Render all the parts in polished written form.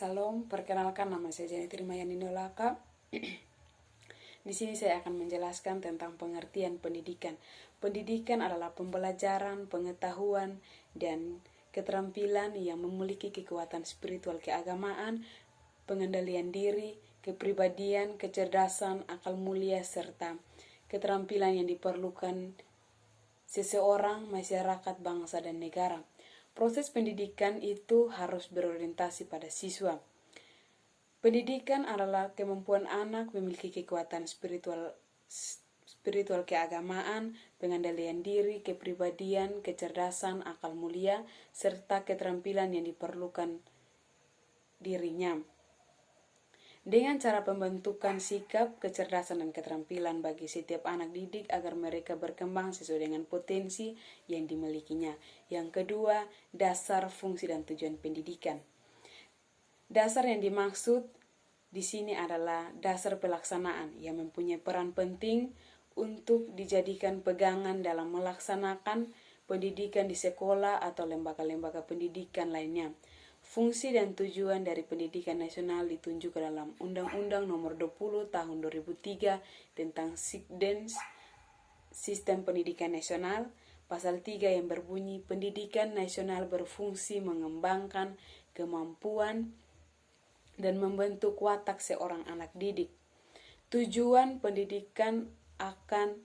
Salam, perkenalkan nama saya Jenny Trimayani Nolaka. Di sini saya akan menjelaskan tentang pengertian pendidikan. Pendidikan adalah pembelajaran, pengetahuan, dan keterampilan yang memiliki kekuatan spiritual keagamaan, pengendalian diri, kepribadian, kecerdasan, akal mulia, serta keterampilan yang diperlukan seseorang, masyarakat, bangsa, dan negara. Proses pendidikan itu harus berorientasi pada siswa. Pendidikan adalah kemampuan anak memiliki kekuatan spiritual keagamaan, pengendalian diri, kepribadian, kecerdasan, akal mulia, serta keterampilan yang diperlukan dirinya. Dengan cara pembentukan sikap, kecerdasan, dan keterampilan bagi setiap anak didik agar mereka berkembang sesuai dengan potensi yang dimilikinya. Yang kedua, dasar, fungsi, dan tujuan pendidikan. Dasar yang dimaksud di sini adalah dasar pelaksanaan yang mempunyai peran penting untuk dijadikan pegangan dalam melaksanakan pendidikan di sekolah atau lembaga-lembaga pendidikan lainnya. Fungsi dan tujuan dari pendidikan nasional ditunjuk dalam Undang-Undang Nomor 20 Tahun 2003 tentang Sikdens, Sistem Pendidikan Nasional, Pasal 3 yang berbunyi, pendidikan nasional berfungsi mengembangkan kemampuan dan membentuk watak seorang anak didik. Tujuan pendidikan akan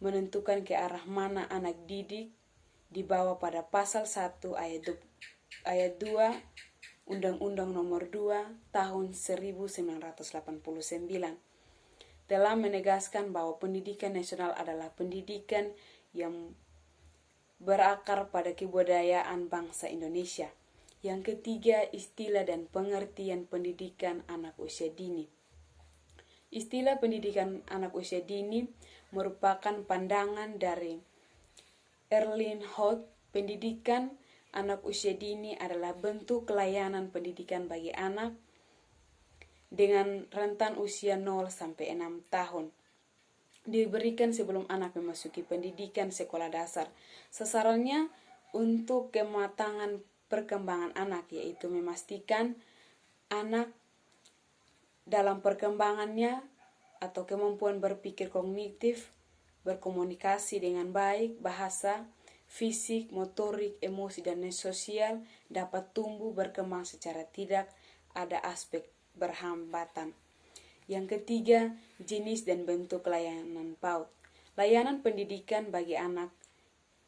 menentukan ke arah mana anak didik dibawa pada Pasal 1 ayat 2 Undang-Undang Nomor 2 Tahun 1989 telah menegaskan bahwa pendidikan nasional adalah pendidikan yang berakar pada kebudayaan bangsa Indonesia. Yang ketiga, istilah dan pengertian pendidikan anak usia dini. Istilah pendidikan anak usia dini merupakan pandangan dari Erling Holt. Pendidikan anak usia dini adalah bentuk layanan pendidikan bagi anak dengan rentan usia 0 sampai 6 tahun. Diberikan sebelum anak memasuki pendidikan sekolah dasar. Sasarannya untuk kematangan perkembangan anak, yaitu memastikan anak dalam perkembangannya atau kemampuan berpikir kognitif, berkomunikasi dengan baik, bahasa, fisik, motorik, emosi, dan sosial dapat tumbuh berkembang secara tidak ada aspek berhambatan. Yang ketiga, jenis dan bentuk layanan PAUD. Layanan pendidikan bagi anak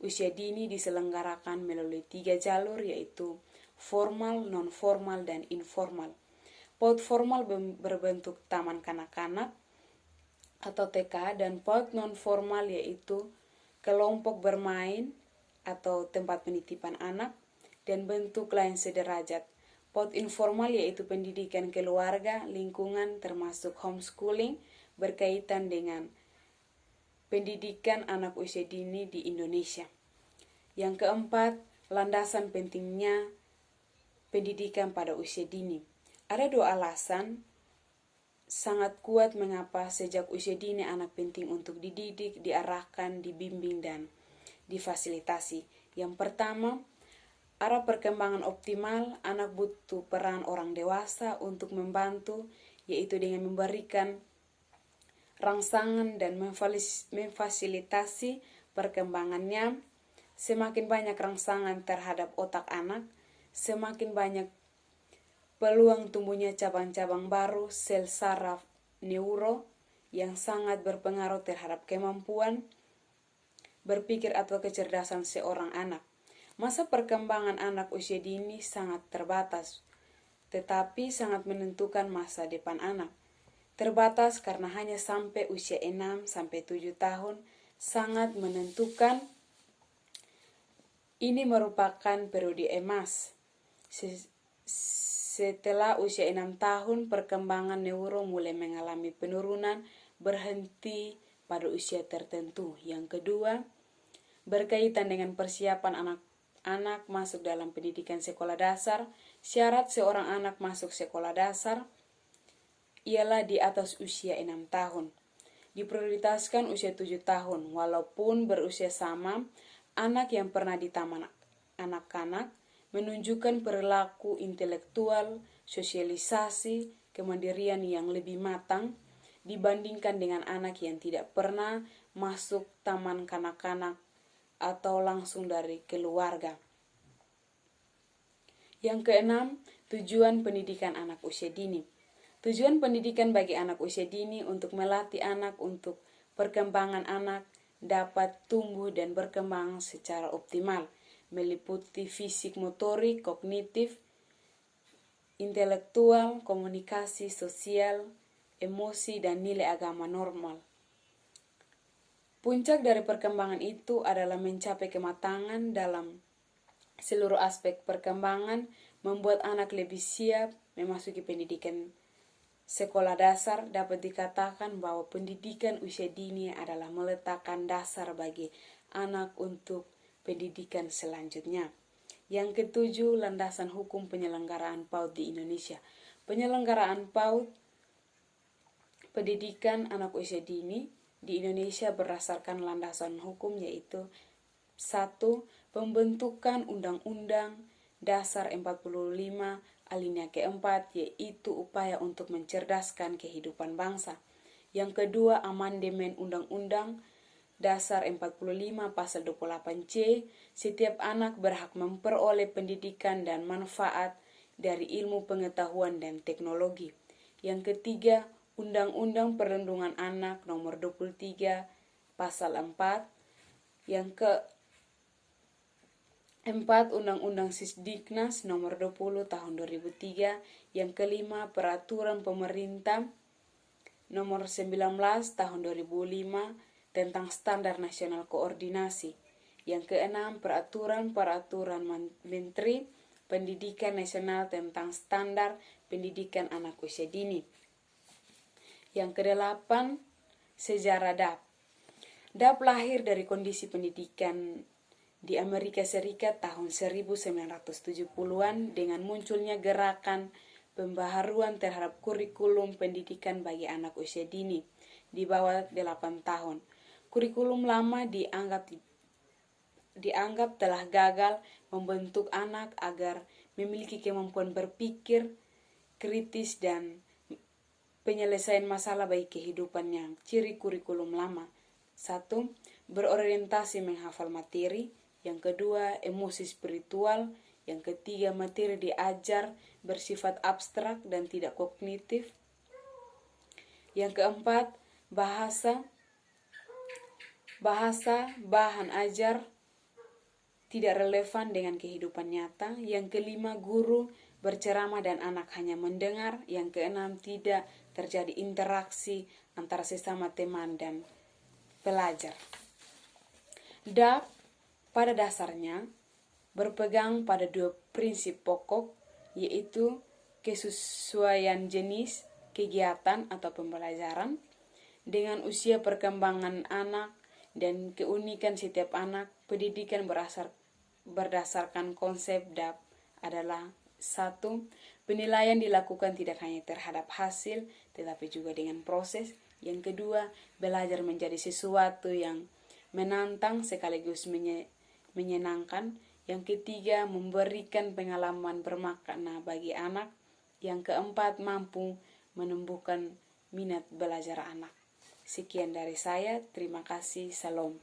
usia dini diselenggarakan melalui 3 jalur, yaitu formal, non-formal, dan informal. PAUD formal berbentuk taman kanak-kanak atau TK, dan PAUD non-formal yaitu kelompok bermain atau tempat penitipan anak, dan bentuk lain sederajat. PAUD informal yaitu pendidikan keluarga, lingkungan termasuk homeschooling berkaitan dengan pendidikan anak usia dini di Indonesia. Yang keempat, landasan pentingnya pendidikan pada usia dini. Ada 2 alasan sangat kuat mengapa sejak usia dini anak penting untuk dididik, diarahkan, dibimbing, dan difasilitasi. Yang pertama, arah perkembangan optimal, anak butuh peran orang dewasa untuk membantu, yaitu dengan memberikan rangsangan dan memfasilitasi perkembangannya. Semakin banyak rangsangan terhadap otak anak, semakin banyak peluang tumbuhnya cabang-cabang baru sel saraf neuro yang sangat berpengaruh terhadap kemampuan berpikir atau kecerdasan seorang anak. Masa perkembangan anak usia dini sangat terbatas, tetapi sangat menentukan masa depan anak. Terbatas karena hanya sampai usia 6 sampai 7 tahun sangat menentukan. Ini merupakan periode emas. Setelah usia 6 tahun, perkembangan neuro mulai mengalami penurunan berhenti pada usia tertentu. Yang kedua, berkaitan dengan persiapan anak masuk dalam pendidikan sekolah dasar. Syarat seorang anak masuk sekolah dasar ialah di atas usia 6 tahun. Diprioritaskan usia 7 tahun, walaupun berusia sama, anak yang pernah di taman anak-anak menunjukkan perilaku intelektual, sosialisasi, kemandirian yang lebih matang dibandingkan dengan anak yang tidak pernah masuk taman kanak-kanak atau langsung dari keluarga. Yang keenam, tujuan pendidikan anak usia dini. Tujuan pendidikan bagi anak usia dini untuk melatih anak untuk perkembangan anak dapat tumbuh dan berkembang secara optimal, meliputi fisik, motorik, kognitif, intelektual, komunikasi, sosial, emosi, dan nilai agama normal. Puncak dari perkembangan itu adalah mencapai kematangan dalam seluruh aspek perkembangan, membuat anak lebih siap memasuki pendidikan sekolah dasar. Dapat dikatakan bahwa pendidikan usia dini adalah meletakkan dasar bagi anak untuk pendidikan selanjutnya. Yang ketujuh, landasan hukum penyelenggaraan PAUD di Indonesia. Penyelenggaraan PAUD, pendidikan anak usia dini di Indonesia berdasarkan landasan hukum, yaitu 1. Pembentukan Undang-Undang Dasar 45 alinea keempat, yaitu upaya untuk mencerdaskan kehidupan bangsa. Yang kedua, amandemen Undang-Undang Dasar 45 pasal 28C, setiap anak berhak memperoleh pendidikan dan manfaat dari ilmu pengetahuan dan teknologi. Yang ketiga, Undang-Undang Perlindungan Anak nomor 23 pasal 4. Yang keempat, Undang-Undang Sisdiknas nomor 20 tahun 2003. Yang kelima, Peraturan Pemerintah nomor 19 tahun 2005 tentang Standar Nasional Koordinasi. Yang keenam, Peraturan Menteri Pendidikan Nasional tentang Standar Pendidikan Anak Usia Dini. Yang kedelapan, sejarah DAP. DAP lahir dari kondisi pendidikan di Amerika Serikat tahun 1970-an dengan munculnya gerakan pembaharuan terhadap kurikulum pendidikan bagi anak usia dini di bawah 8 tahun. Kurikulum lama dianggap telah gagal membentuk anak agar memiliki kemampuan berpikir kritis dan penyelesaian masalah bagi kehidupannya. Ciri kurikulum lama: 1. Berorientasi menghafal materi. Yang kedua, emosi spiritual. Yang ketiga, materi diajar bersifat abstrak dan tidak kognitif. Yang keempat, bahasa bahan ajar tidak relevan dengan kehidupan nyata. Yang kelima, guru berceramah dan anak hanya mendengar. Yang keenam, tidak terjadi interaksi antara sesama teman dan pelajar. DAP pada dasarnya berpegang pada dua prinsip pokok, yaitu kesesuaian jenis kegiatan atau pembelajaran dengan usia perkembangan anak dan keunikan setiap anak. Pendidikan berdasarkan konsep DAP adalah: 1. Penilaian dilakukan tidak hanya terhadap hasil, tetapi juga dengan proses. Yang kedua, belajar menjadi sesuatu yang menantang sekaligus menyenangkan. Yang ketiga, memberikan pengalaman bermakna bagi anak. Yang keempat, mampu menumbuhkan minat belajar anak. Sekian dari saya, terima kasih, salam.